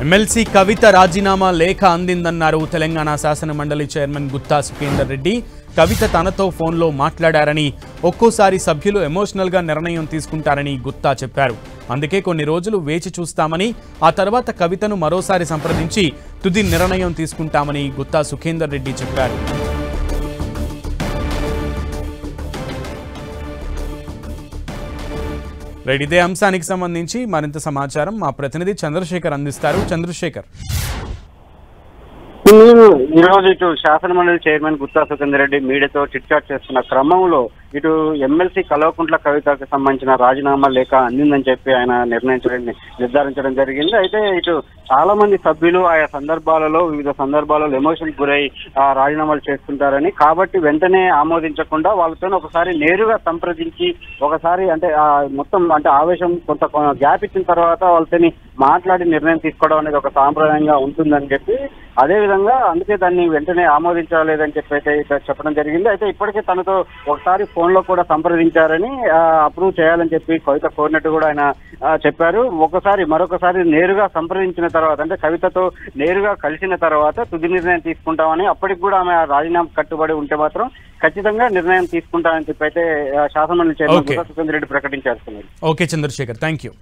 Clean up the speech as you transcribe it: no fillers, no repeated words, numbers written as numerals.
MLC కవిత రాజీనామా లేఖ అందిందన్నారు తెలంగాణ శాసన మండలి చైర్మన్ గుత్తా సుఖేందర్ రెడ్డి. కవిత తనతో ఫోన్లో మాట్లాడారని, ఒక్కోసారి సభ్యులు ఎమోషనల్గా నిర్ణయం తీసుకుంటారని గుత్తా చెప్పారు. అందుకే కొన్ని రోజులు వేచి చూస్తామని, ఆ తర్వాత కవితను మరోసారి సంప్రదించి తుది నిర్ణయం తీసుకుంటామని గుత్తా సుఖేందర్ రెడ్డి చెప్పారు. ఇదే అంశానికి సంబంధించి మరింత సమాచారం మా ప్రతినిధి చంద్రశేఖర్ అందిస్తారు. చంద్రశేఖర్, ఈ రోజు ఇటు శాసన మండలి చైర్మన్ గుత్తా సుఖేందర్ రెడ్డి మీడియాతో చిట్ చాట్ చేస్తున్న క్రమంలో ఇటు ఎమ్మెల్సీ కల్వకుంట్ల కవితకు సంబంధించిన రాజీనామా లేఖ అందిందని చెప్పి ఆయన నిర్ధారించడం జరిగింది. అయితే ఇటు చాలా మంది సభ్యులు ఆయా సందర్భాలలో వివిధ సందర్భాలలో ఎమోషన్ గురై రాజీనామాలు చేస్తుంటారని, కాబట్టి వెంటనే ఆమోదించకుండా వాళ్ళతో ఒకసారి నేరుగా సంప్రదించి ఒకసారి మొత్తం ఆవేశం కొంత గ్యాప్ ఇచ్చిన తర్వాత వాళ్ళతోని మాట్లాడి నిర్ణయం తీసుకోవడం అనేది ఒక సాంప్రదాయంగా ఉంటుందని చెప్పి, అదేవిధంగా అందుకే దాన్ని వెంటనే ఆమోదించలేదని చెప్పి అయితే చెప్పడం జరిగింది. అయితే ఇప్పటికే తనతో ఒకసారి ఫోన్ లో కూడా సంప్రదించారని, అప్రూవ్ చేయాలని చెప్పి కవిత కోరినట్టు కూడా ఆయన చెప్పారు. మరొకసారి నేరుగా సంప్రదించిన తర్వాత, అంటే కవితతో నేరుగా కలిసిన తర్వాత తుది నిర్ణయం తీసుకుంటామని, అప్పటికి కూడా ఆమె రాజీనామా కట్టుబడి ఉంటే మాత్రం ఖచ్చితంగా నిర్ణయం తీసుకుంటామని చెప్పి అయితే శాసనమండలి చైర్మన్ గుత్తా సుఖేందర్ రెడ్డి ప్రకటించారు. Okay Chandrasekhar, thank you.